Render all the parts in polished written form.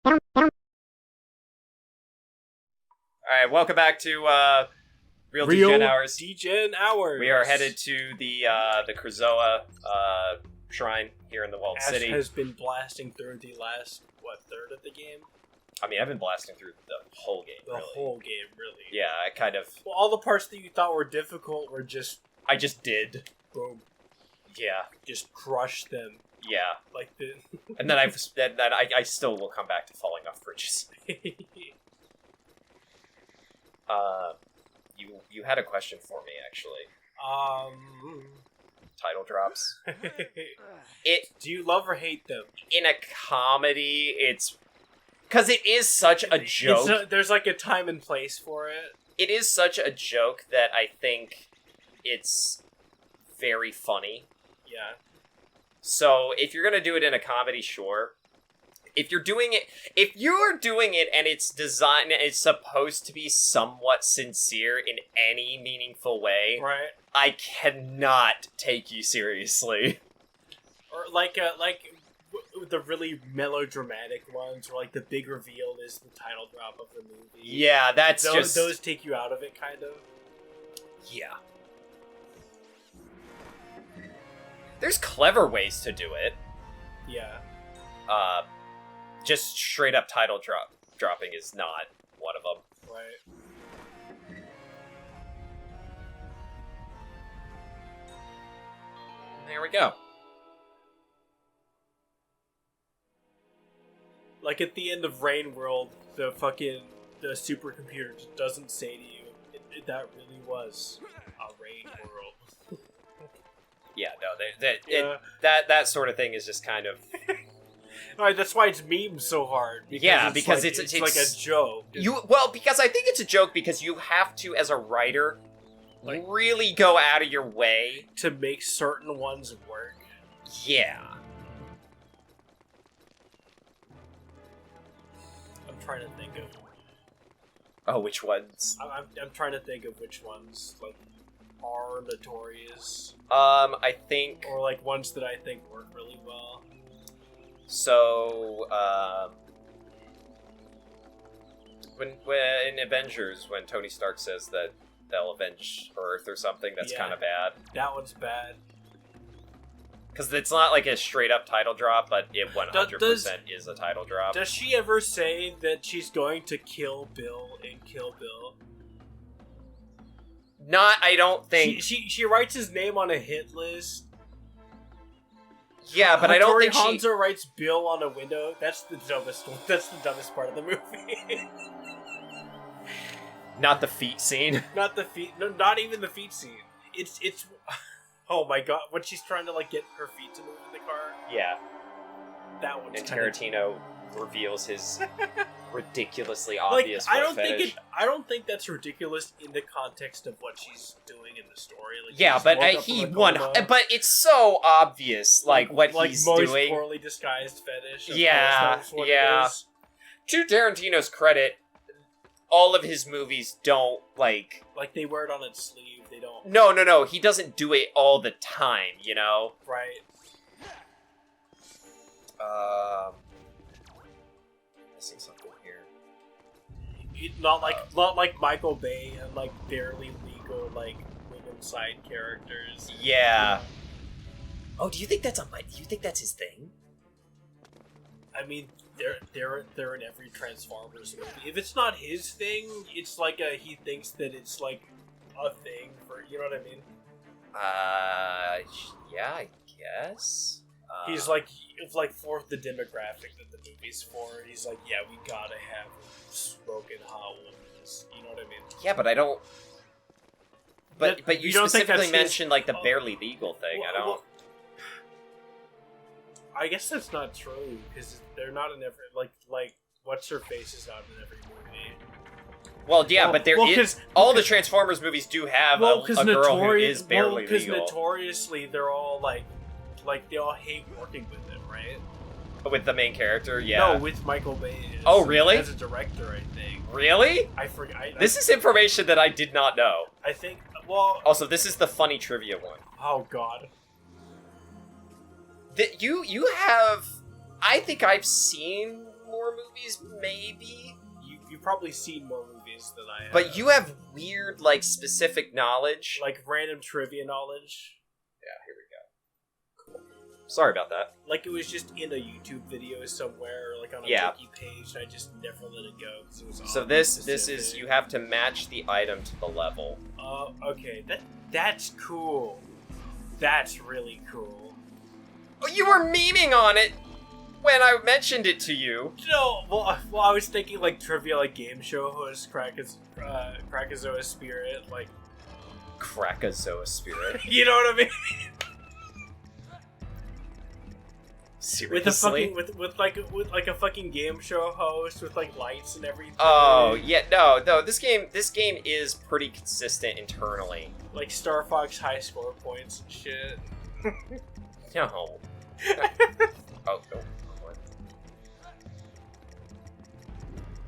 Alright, welcome back to Real Real DGen Hours. DGen Hours. We are headed to the Krazoa shrine here in the Walled Ash City. has been blasting through the last, third of the game? I mean, I've been blasting through the whole game, The whole game, really. Yeah, I kind of... Well, all the parts that you thought were difficult were just... I just did. Boom. Yeah. Just crush them. Yeah. Like the... And then I still will come back to falling off bridges. You had a question for me, actually. Title drops. Do you love or hate them? In a comedy, it's... Because it is such a joke. There's like a time and place for it. It is such a joke that I think it's very funny. Yeah. So, if you're gonna do it in a comedy, sure. If you're doing it and it's designed, it's supposed to be somewhat sincere in any meaningful way, right? I cannot take you seriously. Or the really melodramatic ones, where like the big reveal is the title drop of the movie. Yeah, those take you out of it, kind of. Yeah. There's clever ways to do it. Yeah. Just straight up title dropping is not one of them. Right. There we go. Like at the end of Rain World, the supercomputer just doesn't say to you, that really was a Rain World. Yeah, no, that sort of thing is just kind of... Right, that's why it's memed so hard. Because it's like a joke. Because I think it's a joke because you have to, as a writer, really go out of your way to make certain ones work. Yeah. I'm trying to think of... Oh, which ones? I'm trying to think of which ones, are notorious. I think... Or, ones that I think work really well. So, when in Avengers, when Tony Stark says that they'll avenge Earth or something, that's kind of bad. That one's bad. Because it's not like a straight-up title drop, but it 100% is a title drop. Does she ever say that she's going to kill Bill in Kill Bill? I don't think... She writes his name on a hit list. Yeah, but I don't think Hanzo writes Bill on a window. That's the dumbest one. That's the dumbest part of the movie. Not the feet scene. Not the feet. No, not even the feet scene. It's. Oh my god! When she's trying to get her feet to move in the car. Yeah. That one's. And Tarantino reveals his ridiculously obvious I don't think that's ridiculous in the context of what she's doing in the story. But it's so obvious, what he's most doing. Poorly disguised fetish. Yeah. To Tarantino's credit, all of his movies don't they wear it on its sleeve. They don't. No. He doesn't do it all the time. Right. Missing something here. Not like Michael Bay and barely legal women side characters. Yeah. Oh, do you think that's his thing? I mean, they're in every Transformers movie. If it's not his thing, it's he thinks that it's a thing for, you know what I mean? Yeah, I guess. He's for the demographic that the movie's for. He's yeah, we gotta have smoking hot women's. You know what I mean? Yeah, but I don't. But you specifically mentioned the barely legal thing. I don't. I guess that's not true because they're not in every what's her face is not in every movie. Well, yeah, but all the Transformers movies do have a girl who is barely legal. Because notoriously they're all they all hate working with him, right? With the main character, yeah. No, with Michael Bay. Oh, really? As a director, I think. Really? I forget. This is information that I did not know. I think. Well. Also, this is the funny trivia one. Oh God. That you have. I think I've seen more movies, maybe. You've probably seen more movies than I have. But you have weird, like, specific knowledge. like random trivia knowledge. Yeah, here we go. Cool. Sorry about that. Like it was just in a YouTube video somewhere, or like on a Yeah. wiki page. And I just never let it go because it was. So this is, you have to match the item to the level. Okay, that's cool. That's really cool. Oh, you were memeing on it when I mentioned it to you. No, well, I was thinking like trivia, like game show host Krakazoa Spirit, like Krakazoa Spirit. you know what I mean? Seriously? With a fucking with like a fucking game show host with like lights and everything. Oh yeah, no. This game is pretty consistent internally. Like StarFox high score points and shit. No. Oh no.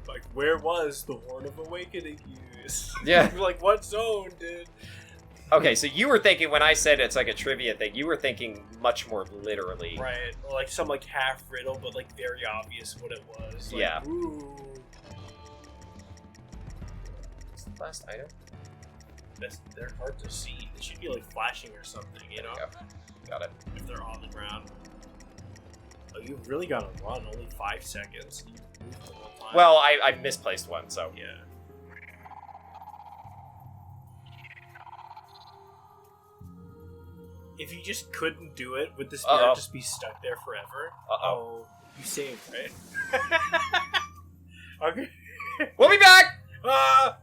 Like where was the Horn of Awakening used? Yeah. Like what zone, dude? Okay, so you were thinking when I said it's like a trivia thing, you were thinking much more literally. Right, or like some like half riddle, but like very obvious what it was. Like, Yeah. Ooh. What's the last item? They're hard to see. They should be like flashing or something, you know? Yep. Got it. If they're on the ground. Oh, you really gotta run. Only 5 seconds. You move the whole time. Well, I misplaced one, so. Yeah. If you just couldn't do it, would the spirit just be stuck there forever? Uh-oh. Oh, you saved, right? Okay. We'll be back! Ah!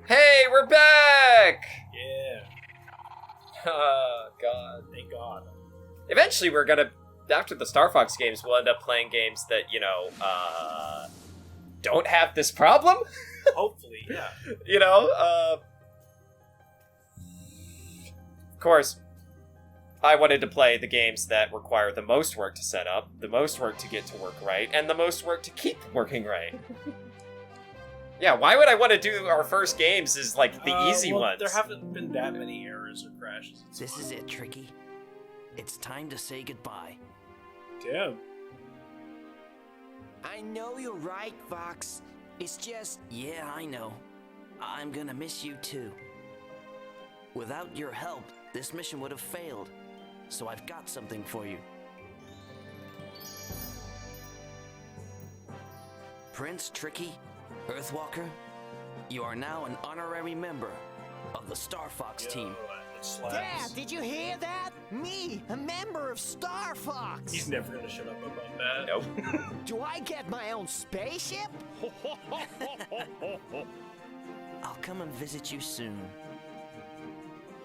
Hey, we're back! Yeah. Oh, God. Thank God. Eventually, we're gonna, after the StarFox games, we'll end up playing games that, don't have this problem. Hopefully, yeah. Of course, I wanted to play the games that require the most work to set up, the most work to get to work right, and the most work to keep working right. Yeah, why would I want to do our first games as, like, the easy ones? There haven't been that many errors or crashes. This is it, Tricky. It's time to say goodbye. Damn. I know you're right, Fox. It's just... Yeah, I know. I'm gonna miss you too. Without your help, this mission would have failed. So I've got something for you. Prince Tricky, Earthwalker, you are now an honorary member of the StarFox team. Dad, did you hear that? Me, a member of StarFox. He's never gonna shut up about that. Nope. Do I get my own spaceship? I'll come and visit you soon.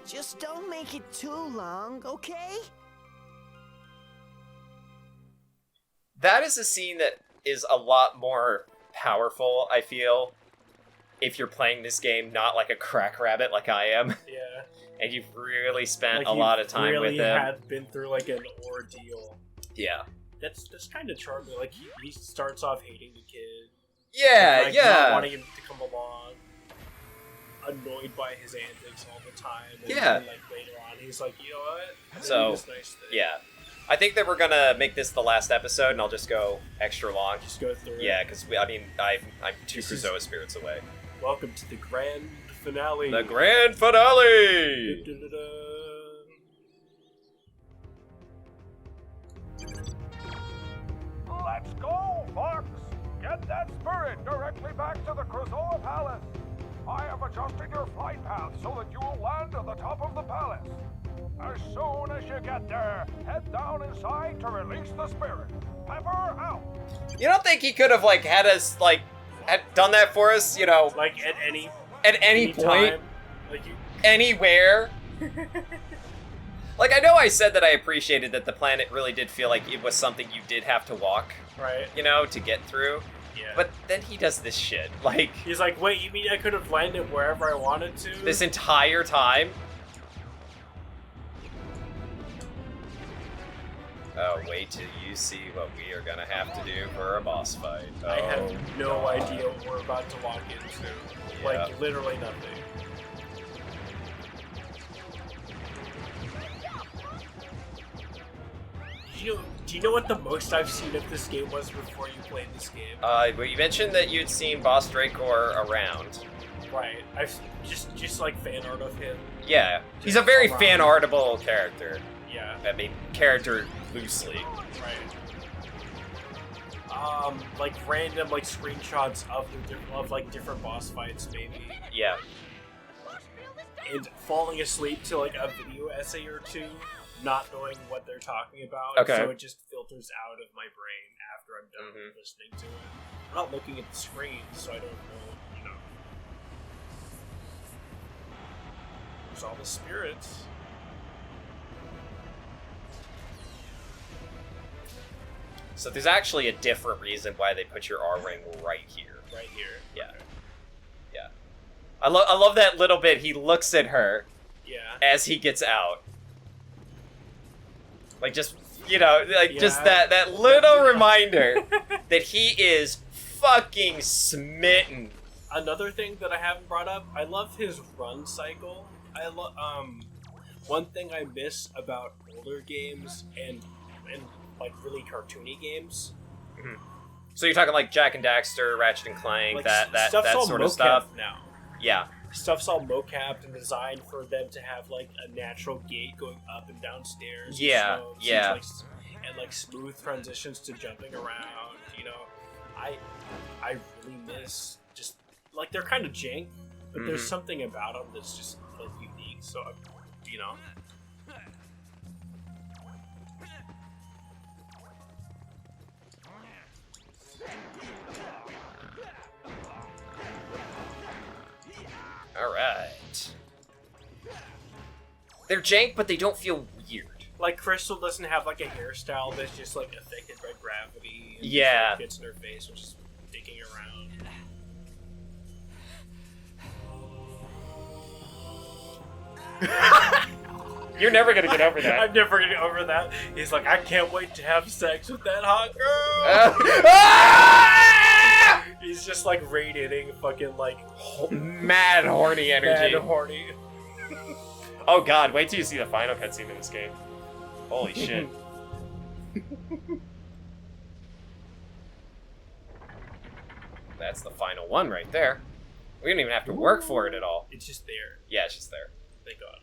Just don't make it too long, okay? That is a scene that is a lot more powerful, I feel, if you're playing this game not like a crack rabbit like I am. Yeah. And you've really spent Like a lot of time really with him. had been through like an ordeal. Yeah. That's kind of charming. Like he starts off hating the kid. Yeah, like, yeah. Not wanting him to come along. Annoyed by his antics all the time. And Yeah. then, like later on, he's like, you know what? So, This nice thing. Yeah. I think that we're gonna make this the last episode, and I'll just go extra long. Just go through. Yeah, because I'm 2 Crusoe spirits away. Welcome to the grand finale. The grand finale! Let's go, Fox! Get that spirit directly back to the Crusoe Palace. I have adjusted your flight path so that you will land at the top of the palace. As soon as you get there, head down inside to release the spirit. Pepper out! You don't think he could have, like, had us, like, had done that for us, Like at any point, time. Like you. anywhere? Like, I know I said that I appreciated that the planet really did feel like it was something you did have to walk, Right. to get through. Yeah. But then he does this shit, like, He's like, wait, you mean I could have landed wherever I wanted to? this entire time? Oh, wait till you see what we are gonna have to do for a boss fight. Oh, I have no idea what we're about to walk into. Yeah. Like, literally nothing. Do Do you know what the most I've seen of this game was before you played this game? Well, you mentioned that you'd seen Boss Dracor around. Right. I've just like fan art of him. Yeah, he's a very around. fan artable character. Yeah. I mean, character loosely. Right. Like random like screenshots of like different boss fights maybe. Yeah. And falling asleep to like a video essay or two, not knowing what they're talking about. Okay. So it just filters out of my brain after I'm done listening to it. I'm not looking at the screen, so I don't know, you know. There's all the spirits. So there's actually a different reason why they put your R ring right here. Right here. Yeah. Okay. Yeah. I love that little bit. He looks at her Yeah. as he gets out. Like, just, you know, like, just Yeah. that little reminder that he is fucking smitten. Another thing that I haven't brought up, I love his run cycle. I love one thing I miss about older games and like really cartoony games. So you're talking like Jack and Daxter, Ratchet and Clank, Like that stuff's all sort of mocap stuff. now. Yeah. Stuff's all mocapped and designed for them to have like a natural gait going up and down stairs. Yeah, and slopes yeah. and like smooth transitions to jumping around. You know, I really miss just like they're kind of jank, but there's something about them that's just like unique. So you know. Alright. They're jank, but they don't feel weird. Like Crystal doesn't have like a hairstyle that's just like affected by gravity. And Yeah. just, like, gets in her face when she's digging around. You're never gonna get over that. I'm never gonna get over that. He's like, I can't wait to have sex with that hot girl. He's just like radiating fucking like Mad horny energy. mad horny. Oh god, wait till you see the final cutscene in this game. Holy shit. That's the final one right there. We didn't even have to work for it at all. It's just there. Yeah, it's just there. Thank God.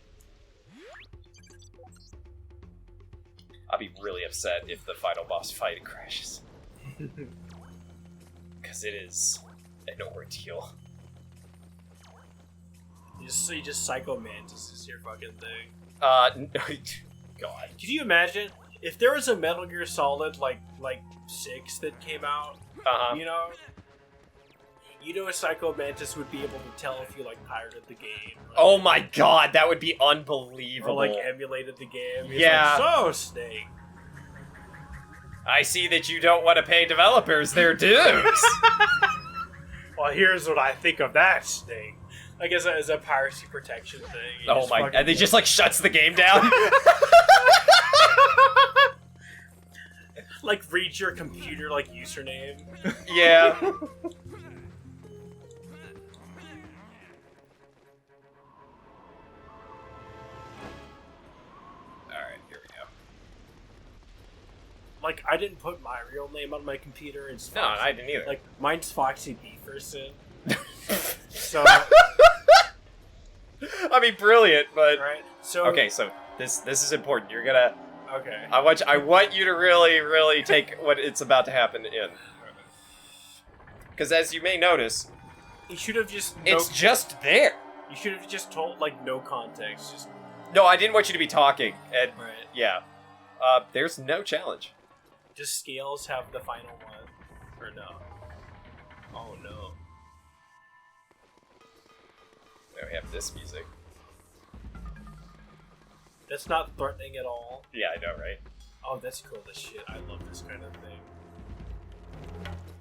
I'll be really upset if the final boss fight crashes. Because it is an ordeal. You just Psycho Mantis is your fucking thing. God. Could you imagine if there was a Metal Gear Solid like 6 that came out? Uh-huh. You know a Psycho Mantis would be able to tell if you like pirated the game. Oh my god, that would be Or unbelievable. like emulated the game. He's Yeah. like, so Snake. I see that you don't want to pay developers their dues. Well, here's what I think of that Snake. I guess as a piracy protection thing. You Oh just my, fucking- and they just like shuts the game down. like read your computer like username. Yeah. Alright, here we go. Like I didn't put my real name on my computer. It's No, Foxy. I didn't either. Like mine's Foxy Beaverson. So I mean, brilliant, but right. So okay. So this is important. You're gonna. Okay. I want you to really take what it's about to happen in. Because as you may notice, You should have just. it's just there. You should have just told like no context. Just No, I didn't want you to be talking. And right. yeah, there's no challenge. Does Scales have the final one or no? Oh no. Now we have this music. That's not threatening at all. Yeah, I know, right? Oh, that's cool as shit. I love this kind of thing.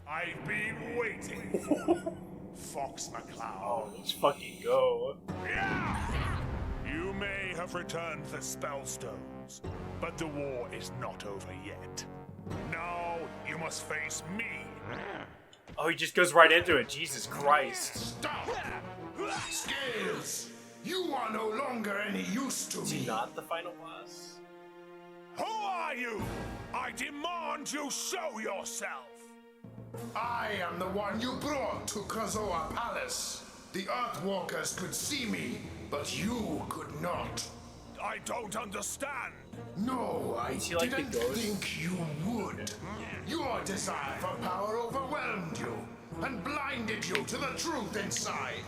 I've been waiting for Fox McCloud. Oh, let's fucking go. You may have returned the spell stones, but the war is not over yet. Now you must face me. Oh, he just goes right into it. Jesus Christ. Stop! Scales! You are no longer any use to Is he me. not the final boss? Who are you? I demand you show yourself. I am the one you brought to Krazoa Palace. The Earthwalkers could see me, but you could not. I don't understand. No, I he like the didn't ghost? think you would. Your desire for power overwhelmed you and blinded you to the truth inside.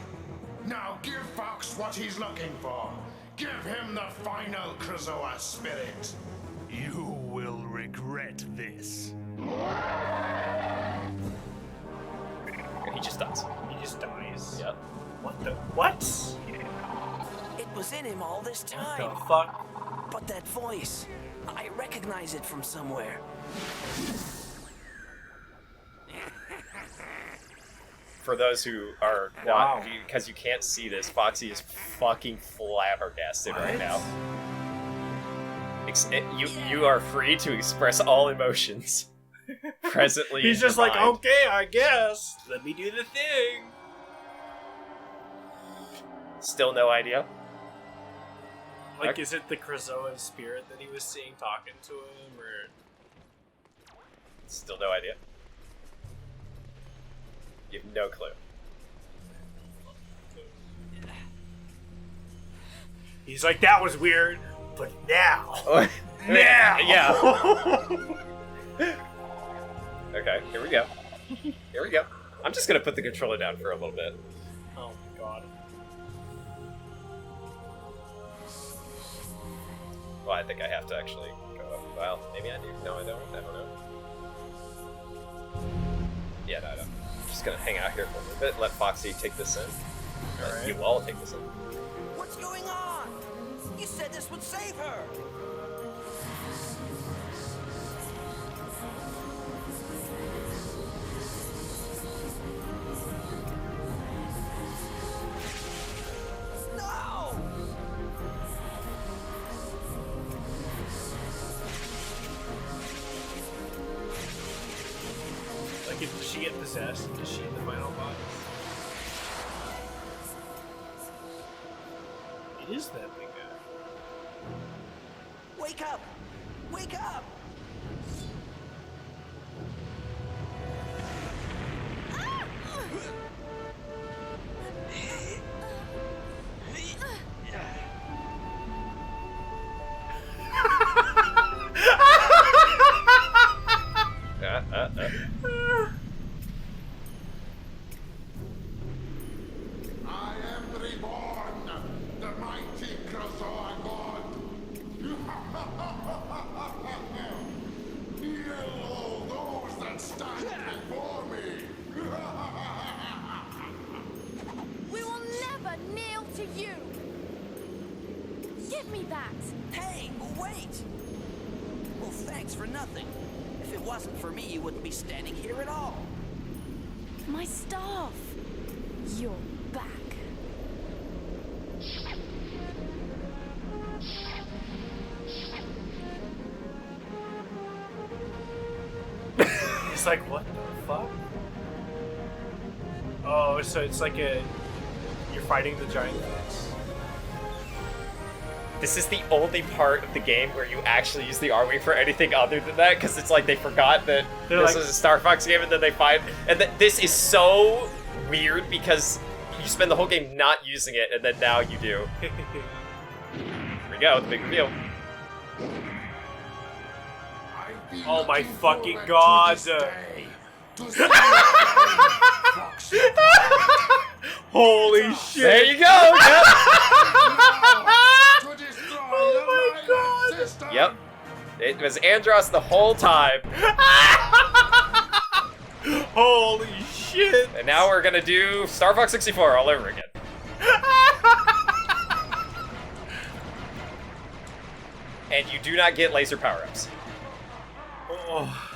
Now give Fox what he's looking for. Give him the final Krazoa spirit. You will regret this. And he just dies. He just dies. Yep. What the? What? It was in him all this The time. fuck? But that voice, I recognize it from somewhere. For those who are Wow. not, because you can't see this, Foxy is fucking flabbergasted right now. You are free to express all emotions. Presently, He's in just your like, mind. okay, I guess. Let me do the thing. Still no idea. Like, Okay. is it the Krazoa spirit that he was seeing talking to him, or? Still no idea. You have no clue. He's like, that was weird, but now. Now! Yeah. Okay, here we go. Here we go. I'm just gonna put the controller down for a little bit. Oh my god. Well, I think I have to actually go up. Well, maybe I do. No, I don't. I don't know. Yeah, no, I don't. I'm just gonna hang out here for a little bit, let Foxy take this in. Alright. You all take this in. What's going on? You said this would save her. No! Like, if she get possessed, is she in the final boss? It is that big guy. Wake up! Wake up! I am reborn, the mighty Krazoa god. Heal all those that stand before me. We will never kneel to you! Give me that! Hey, wait! Well, thanks for nothing. If it wasn't for me, you wouldn't be standing here at all. My staff! You're back. He's like, what the fuck? Oh, so it's like you're fighting the giant fish. This is the only part of the game where you actually use the R-Wing for anything other than that, because it's like they forgot that They're this like- was a StarFox game, and then they find... And this is so weird, because you spend the whole game not using it, and then now you do. Here we go, the big reveal. I've been Oh my looking fucking forward God. to this day, to see Foxy Holy shit! There you go! Yep. to destroy Oh my the God. Violet system. Yep. It was Andros the whole time. Holy shit! And now we're gonna do Star Fox 64 all over again. And you do not get laser power-ups. Oh,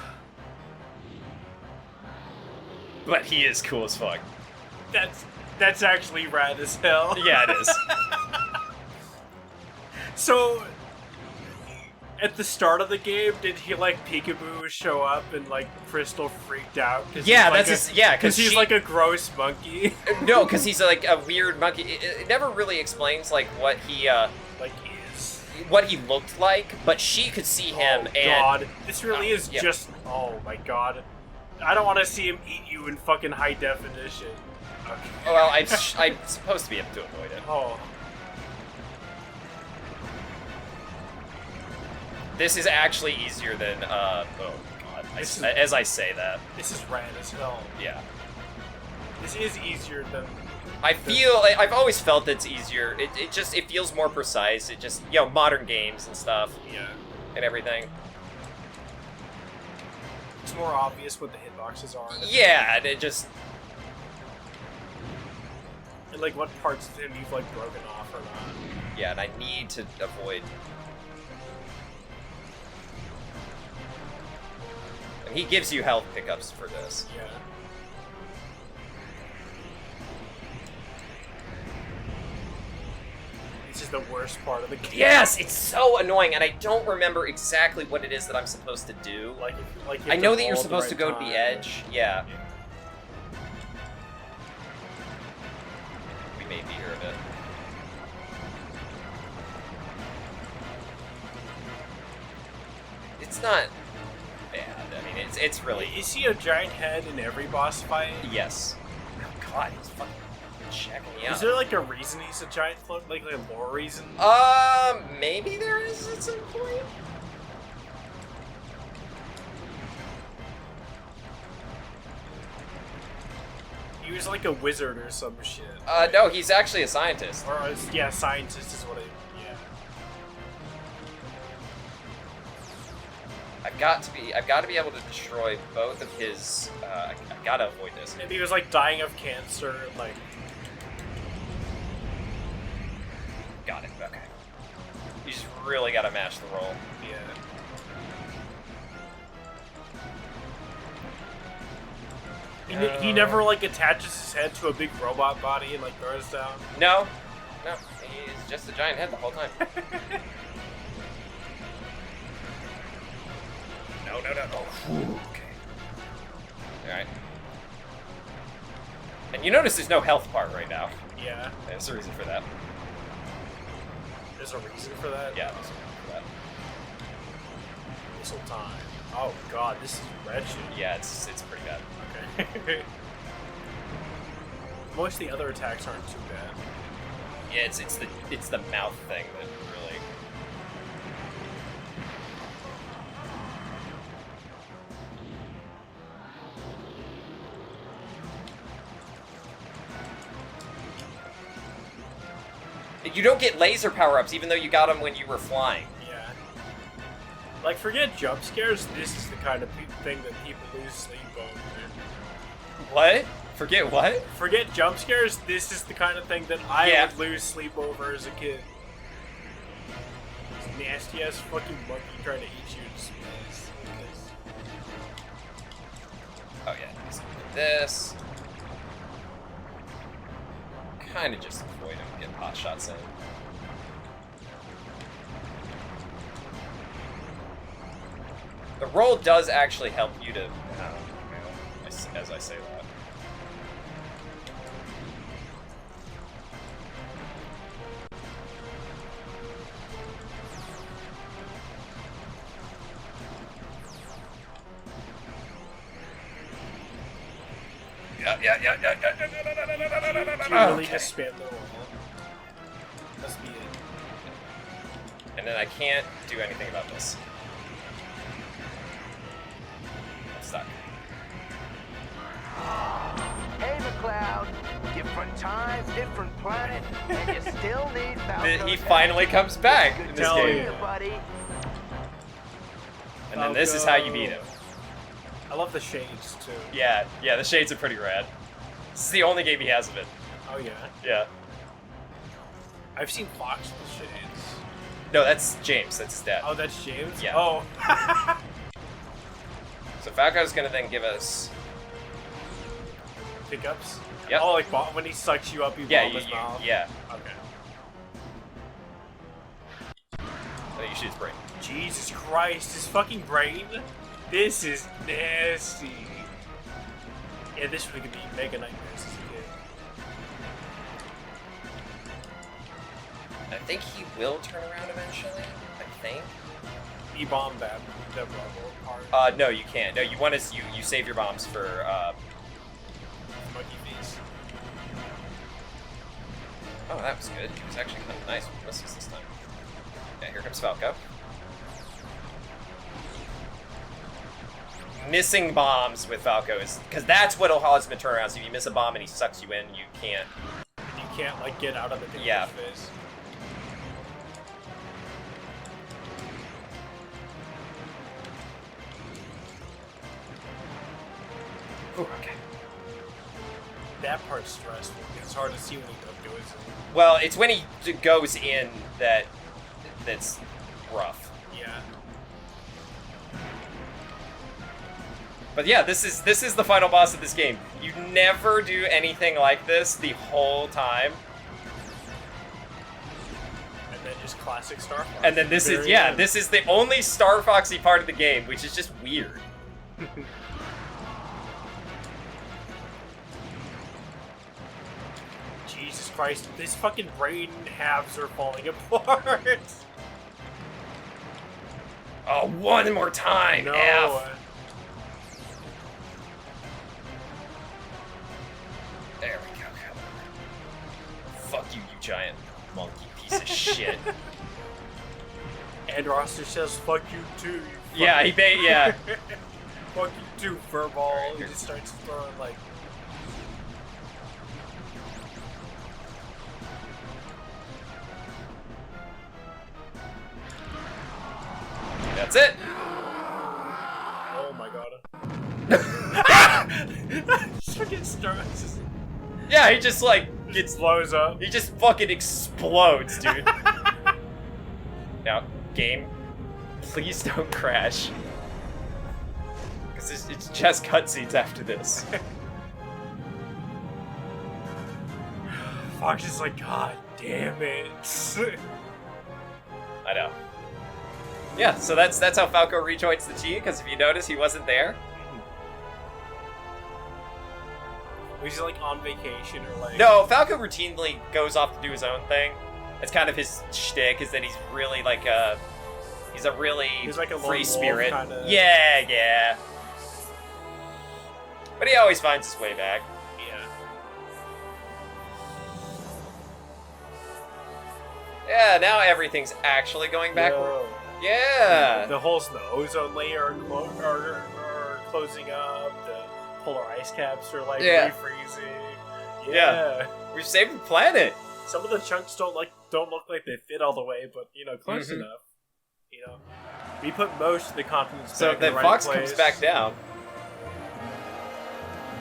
But he is cool as fuck. that's actually rad as hell. Yeah, it is. So, at the start of the game, did he like Peekaboo show up and like Crystal freaked out? Yeah, that's his- yeah, 'cause he's she- like a gross monkey. No, because he's like a weird monkey. It never really explains like what he like he is. what he looked like, but she could see him, Oh and god, this really is yeah. just. Oh my god, I don't want to see him eat you in fucking high definition. Okay. well, I'm supposed to be able to avoid it. Oh, This is actually easier than oh god, as I say that, this is rad as hell. yeah. This is easier than. I've always felt it's easier. It feels more precise. It just, modern games and stuff Yeah. and everything. It's more obvious what the hitboxes are. Yeah, and it just, And like what parts of him you've like broken off or not. yeah, and I need to avoid. And he gives you health pickups for this. Yeah. This is the worst part of the game. Yes, it's so annoying, and I don't remember exactly what it is that I'm supposed to do. Like you I have know that you're roll at the supposed to right go to the time. edge. Yeah. We may be here a bit. It's not bad. I mean, it's really. You see a giant head in every boss fight? Yes. Oh, God, he's fucking checking me out. Is there like a reason he's a giant float? Like a lore reason? Maybe there is at some point. He was like a wizard or some shit. No, he's actually a scientist. Or yeah, scientist is what I. Yeah. I've got to be able to destroy both of his. I gotta avoid this. Maybe he was like dying of cancer, like. Got it. Okay. You just really gotta mash the roll. Yeah. He never like attaches his head to a big robot body and like throws down. No, he's just a giant head the whole time. No. Okay. All right. And you notice there's no health bar right now. Yeah. There's a reason for that. There's a reason for that. Yeah, there's a reason for that. Missile time. Oh god, this is wretched. Yeah, it's pretty bad. Okay. Most of the other attacks aren't too bad. Yeah, it's the mouth thing that really. You don't get laser power-ups even though you got them when you were flying. Yeah. Like, forget jump scares, this is the kind of thing that people lose sleep over. What? Forget what? Forget jump scares, this is the kind of thing that I Yeah. would lose sleep over as a kid. This nasty ass fucking monkey trying to eat you in space. Oh yeah, just do this. Kind of just avoid him, get pot shots in. The roll does actually help you to, as I say that. Yeah. Do you really just spam the roll? Must be it. And then I can't do anything about this. I'm stuck. Hey, McCloud. Different times, different planet, and you still need Falco's He finally comes back in this Hell game. yeah. buddy. And then this is how you beat him. I love the shades too. Yeah, the shades are pretty rad. This is the only game he has of it. Oh yeah. Yeah. I've seen Fox with shades. No, that's James. That's his dad. Oh, that's James? Yeah. Oh. So Falco's gonna then give us. Pickups? Yep. Oh, like when he sucks you up, you Yeah, bomb his mouth? yeah. Okay. I think you shoot his brain. Jesus Christ, his fucking brain? This is nasty. Yeah, this would be mega nightmares as a kid. I think he will turn around eventually. I think. You bomb that rubble part. No, you can't. No, you want to you save your bombs for Monkey face. Oh, that was good. It was actually kind of nice with misses this time. Yeah, here comes Falco. Missing bombs with Falco is because that's what'll cause him to turn around. So if you miss a bomb and he sucks you in, you can't. You can't like get out of the damage Yeah. phase. Ooh, okay. That part's stressful. It's hard to see when he goes in. Well, it's when he goes in that's rough. Yeah. But yeah, this is the final boss of this game. You never do anything like this the whole time. And then just classic StarFox. And then this is this is the only StarFoxy part of the game, which is just weird. Jesus Christ, these fucking brain halves are falling apart. Oh, one more time. No. F. There we go. Come on. Fuck you, you giant monkey piece of shit. And Roster says, "Fuck you too." Yeah, yeah. Fuck you too, furball. He just starts throwing like. That's it. Oh my god. Just fucking starts. Yeah, he just like It blows up. he just fucking explodes, dude. Now, game, please don't crash. Because it's just cutscenes after this. Fox is like, God damn it. I know. Yeah, so that's how Falco rejoins the team, because if you notice, he wasn't there. He's like on vacation or like. No, Falco routinely goes off to do his own thing. It's kind of his shtick, is that he's really like a... He's a really He's like a lone free wolf spirit. kinda. Yeah. But he always finds his way back. Yeah. Yeah, now everything's actually going backward. Whoa. Yeah. The holes in the ozone layer are closing up. The polar ice caps are like Yeah. refreezing. Yeah. We've saved the planet. Some of the chunks don't look like they fit all the way, but close Mhm. enough. We put most of the continents So back in then the right Fox place. comes back down.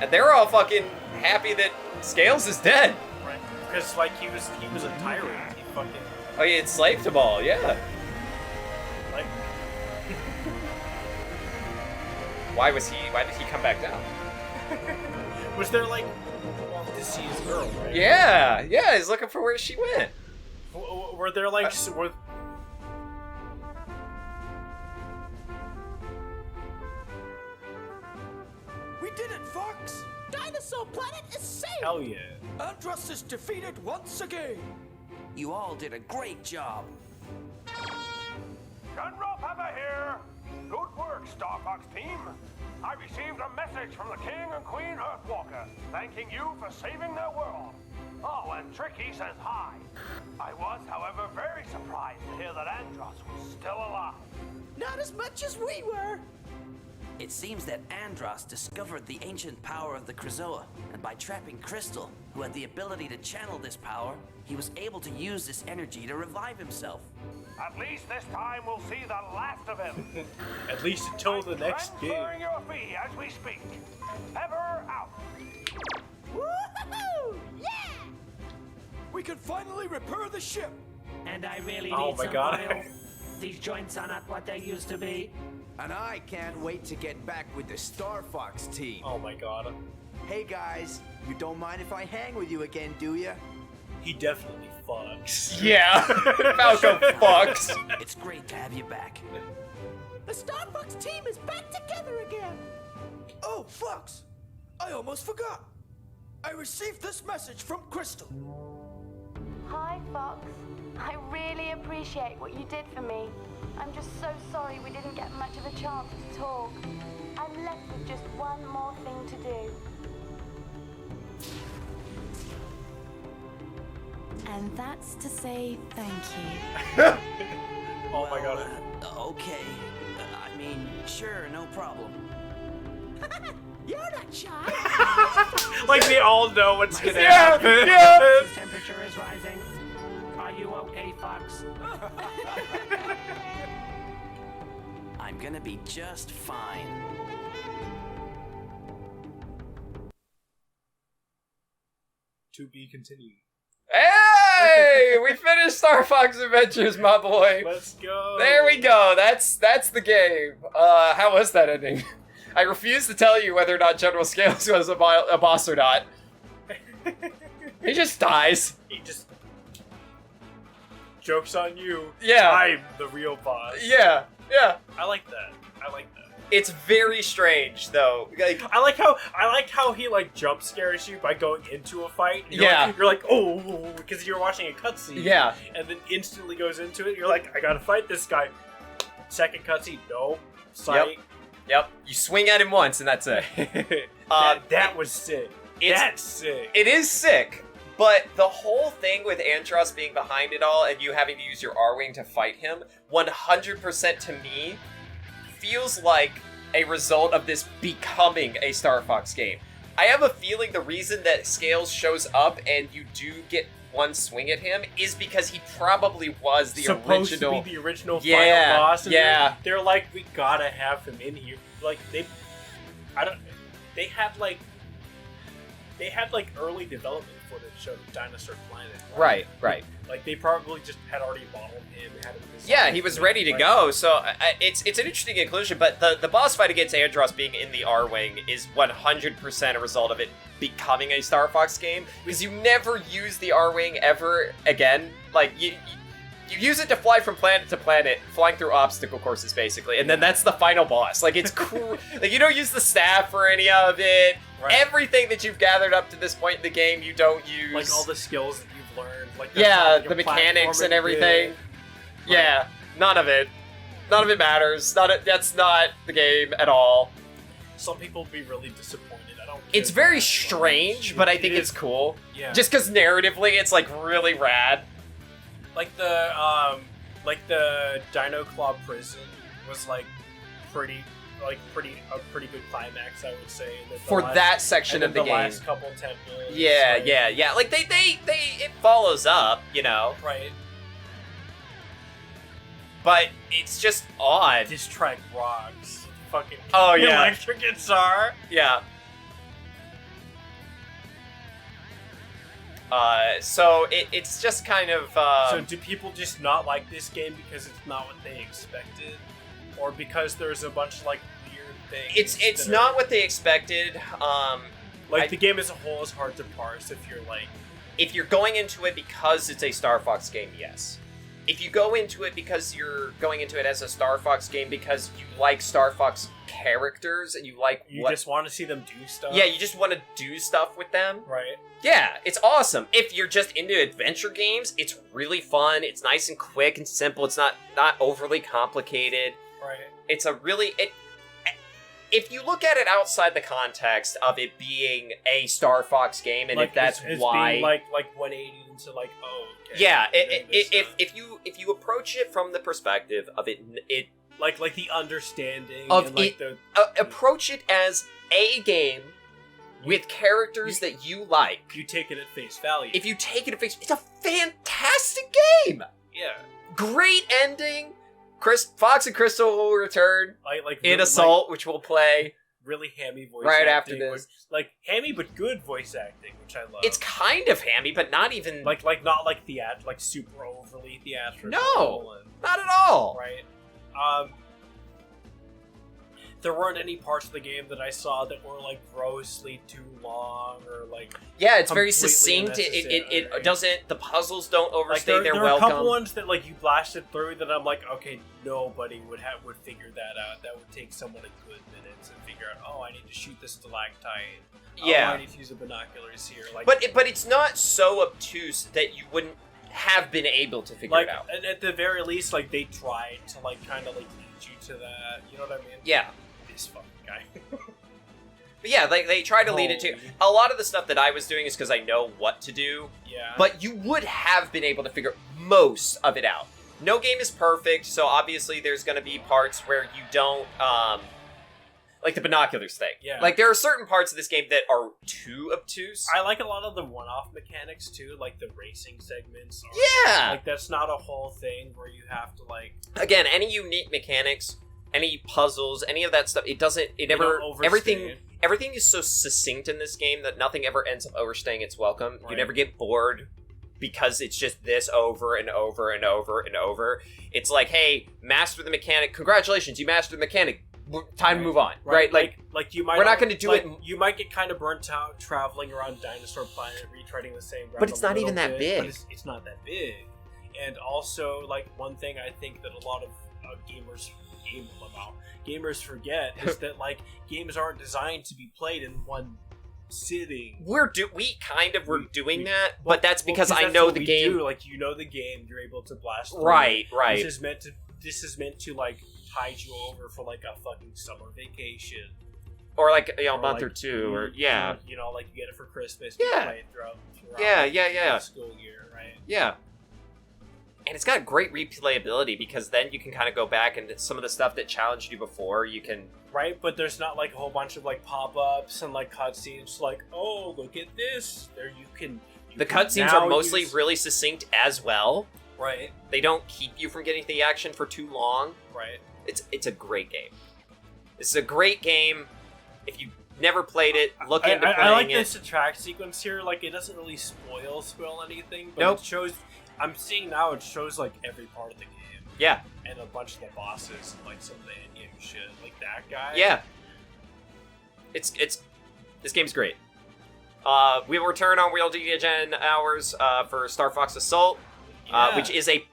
And they're all fucking happy that Scales is dead. Right. Because he was a tyrant. He fucking Oh, he enslaved them all, yeah. like Why did he come back down? was there like to see his girl, right? Yeah, he's looking for where she went. Were there like We did it, Fox! Dinosaur planet is safe! hell yeah. Andros is defeated once again! You all did a great job. General Pepper here. Good work, StarFox team. I received a message from the King and Queen Earthwalker, thanking you for saving their world. Oh, and Tricky says hi. I was, however, very surprised to hear that Andros was still alive. Not as much as we were! It seems that Andros discovered the ancient power of the Krazoa, and by trapping Crystal, who had the ability to channel this power, he was able to use this energy to revive himself. At least this time we'll see the last of him. At least until the next game. Transferring your fee as we speak. Pepper out. Woohoo! Yeah! We can finally repair the ship! And I really Oh need my some God. oil. These joints are not what they used to be. And I can't wait to get back with the StarFox team. Oh my god. Hey guys, you don't mind if I hang with you again, do ya? He definitely fucks. Yeah, Falco fucks. It's great to have you back. The StarFox team is back together again! Oh, Fox! I almost forgot! I received this message from Crystal. Hi, Fox. I really appreciate what you did for me. I'm just so sorry we didn't get much of a chance to talk. I'm left with just one more thing to do. And that's to say thank you. Oh my god. Okay. I mean, sure, no problem. You're not shy. Like they all know what's gonna Yeah, happen. yeah. The temperature is rising. Are you okay, Fox? I'm gonna be just fine. To be continued. Hey, we finished StarFox Adventures, my boy. Let's go. There we go. That's the game. How was that ending? I refuse to tell you whether or not General Scales was a boss or not. He just dies. He just joke's on you. Yeah. I'm the real boss. Yeah, yeah. I like that. I like that. It's very strange, though. Like, I like how he like jump scares you by going into a fight. Yeah. You're like, oh, because you're watching a cutscene. Yeah. And then instantly goes into it. You're like, I gotta fight this guy. Second cutscene, no. Sight. Yep. You swing at him once, and that's it. That was sick. That's sick. It is sick, but the whole thing with Andros being behind it all and you having to use your R-Wing to fight him, 100% to me, feels like a result of this becoming a StarFox game. I have a feeling the reason that Scales shows up and you do get one swing at him is because he probably was the supposed original. to be the original Yeah, final boss. And yeah. They're like, we gotta have him in here. Like they had like early development footage of Dinosaur Planet. Right. Like they probably just had already modeled him, had him designed. Yeah, he was ready to Like, go, so it's an interesting conclusion, but the boss fight against Andros being in the R-Wing is 100% a result of it becoming a StarFox game, because you never use the R-Wing ever again. Like, you use it to fly from planet to planet, flying through obstacle courses, basically, and then that's the final boss. Like, it's cool. Like, you don't use the staff for any of it. Right. Everything that you've gathered up to this point in the game, you don't use. Like all the skills that you've learned. Like Yeah, like the a mechanics and platforming everything. bit. Yeah, none of it. None of it matters. That's not the game at all. Some people be really disappointed. I don't. It's care very that much. strange, but I think It it's is- cool. Yeah. Just because narratively, it's like really rad. like the Dino Claw prison was like a pretty good climax, I would say. And then the For last- that section and of then the game. last couple temples. Yeah, like- yeah. Like they it follows up, you know. Right. But it's just odd. This track rocks. Fucking Oh, yeah. electric guitar. Yeah. So it's just kind of So do people just not like this game because it's not what they expected, or because there's a bunch of like weird things? it's that not are- what they expected. Like I- the game as a whole is hard to parse if you're like. If you're going into it because it's a StarFox game, yes. If you go into it because you're going into it as a StarFox game because you like StarFox characters and you like You what... just want to see them do stuff. Yeah, you just want to do stuff with them. Right. Yeah, it's awesome. If you're just into adventure games, it's really fun. It's nice and quick and simple. It's not overly complicated. Right. It's a really... If you look at it outside the context of it being a StarFox game, and Like, if that's it's why... being like 180 into like, oh, okay. Yeah, I'm doing this stuff. if you approach it from the perspective of it like the understanding of and like it, the approach it as a game with characters that you like. you take it at face value. If you take it at face, it's a fantastic game. yeah, Great ending. Fox and Crystal will return like in really, Assault, which we'll play. like, really hammy voice Right acting, after this. like hammy but good voice acting, which I love. It's kind of hammy, but not even like not like like super overly theatrical. No. and- not at all. right. There weren't any parts of the game that I saw that were like grossly too long or like Yeah, it's very completely succinct. unnecessary. It doesn't. The puzzles don't like overstay there their are a welcome. couple ones that like you blasted through that I'm like, okay, nobody would figure that out. That would take someone a good minute to figure out. Oh, I need to shoot this stalactite. Yeah. Oh, I need to use the binoculars here. Like, But it's not so obtuse that you wouldn't have been able to figure it out. And at the very least, like, they tried to, like, kind of, like, lead you to that. You know what I mean? Yeah. This fucking guy. But yeah, they try to lead it to... A lot of the stuff that I was doing is because I know what to do. Yeah. But you would have been able to figure most of it out. No game is perfect, so obviously there's going to be parts where you don't... like the binoculars thing. Yeah. Like, there are certain parts of this game that are too obtuse. I like a lot of the one-off mechanics, too. Like, the racing segments. Yeah! Like, that's not a whole thing where you have to, like... Again, any unique mechanics, any puzzles, any of that stuff, it never... don't overstay. Everything is so succinct in this game that nothing ever ends up overstaying its welcome. Right. You never get bored because it's just this over and over and over and over. It's like, hey, master the mechanic. Congratulations, you mastered the mechanic. Time to move on, right? Like you might. We're not going to do it. You might get kind of burnt out traveling around Dinosaur Planet, retreading the same ground. But it's not even that big. But it's not that big. And also, like, one thing I think that a lot of gamers forget is that, like, games aren't designed to be played in one sitting. We kind of were doing that, but that's because I know the game. Like, you know the game, you're able to blast through. Right. This is meant to like tide you over for like a fucking summer vacation, or like a month or two, or like you get it for Christmas. Yeah. You play it throughout Yeah. the school year, right? Yeah. And it's got great replayability because then you can kind of go back and some of the stuff that challenged you before, you can... Right, but there's not like a whole bunch of like pop-ups and like cutscenes like, oh, look at this. There you can... The cutscenes are mostly really succinct as well. Right. They don't keep you from getting to the action for too long. Right. It's a great game. It's a great game. If you've never played it, look into playing it. I like this attract sequence here. Like, it doesn't really spoil anything, but it shows... I'm seeing now it shows like every part of the game. Yeah. And a bunch of the bosses and like some of the endgame shit. Like that guy. Yeah. It's this game's great. We will return on Wheel DGen hours for StarFox Assault, which is a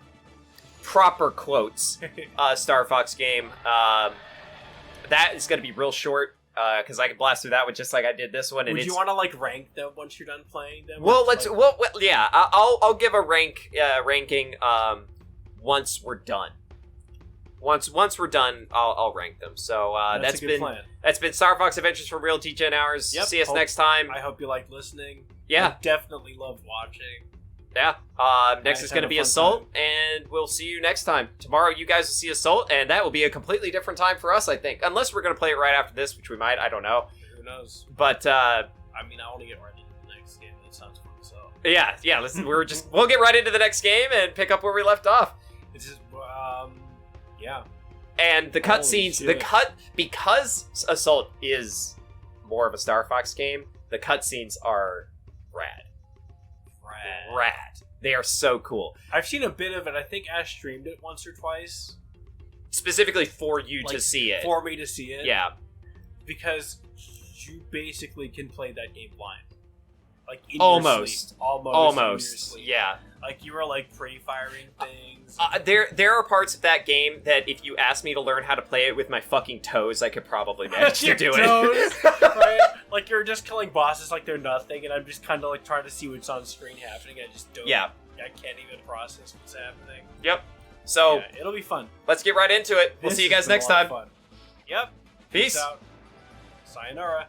proper quotes StarFox game. That is going to be real short. Because I can blast through that one just like I did this one. And Would you want to like rank them once you're done playing them? Well, yeah. I'll give a ranking once we're done. Once we're done, I'll rank them. So that's been StarFox Adventures from Real T-Gen Hours. Yep, See us next time. I hope you like listening. Yeah, I definitely loved watching. Yeah. Next is going to be Assault, and we'll see you next time. Tomorrow, you guys will see Assault, and that will be a completely different time for us, I think. Unless we're going to play it right after this, which we might. I don't know. Who knows? But, I mean, I want to get right into the next game. That sounds fun, so. Yeah. Listen, we'll get right into the next game and pick up where we left off. It's just, yeah. And the cutscenes, because Assault is more of a StarFox game, the cutscenes are rad. They are so cool. I've seen a bit of it. I think Ash streamed it once or twice. Specifically for you to see it. For me to see it. Yeah. Because you basically can play that game blind. Like, in almost. Almost. Yeah. Like, you were, like, pre-firing things. There are parts of that game that if you asked me to learn how to play it with my fucking toes, I could probably manage to do it. Right? Like, you're just killing bosses like they're nothing, and I'm just kind of, like, trying to see what's on screen happening. I just don't... Yeah. I can't even process what's happening. Yep. So... Yeah, it'll be fun. Let's get right into it. We'll see you guys next time. Fun. Yep. Peace. Out. Sayonara.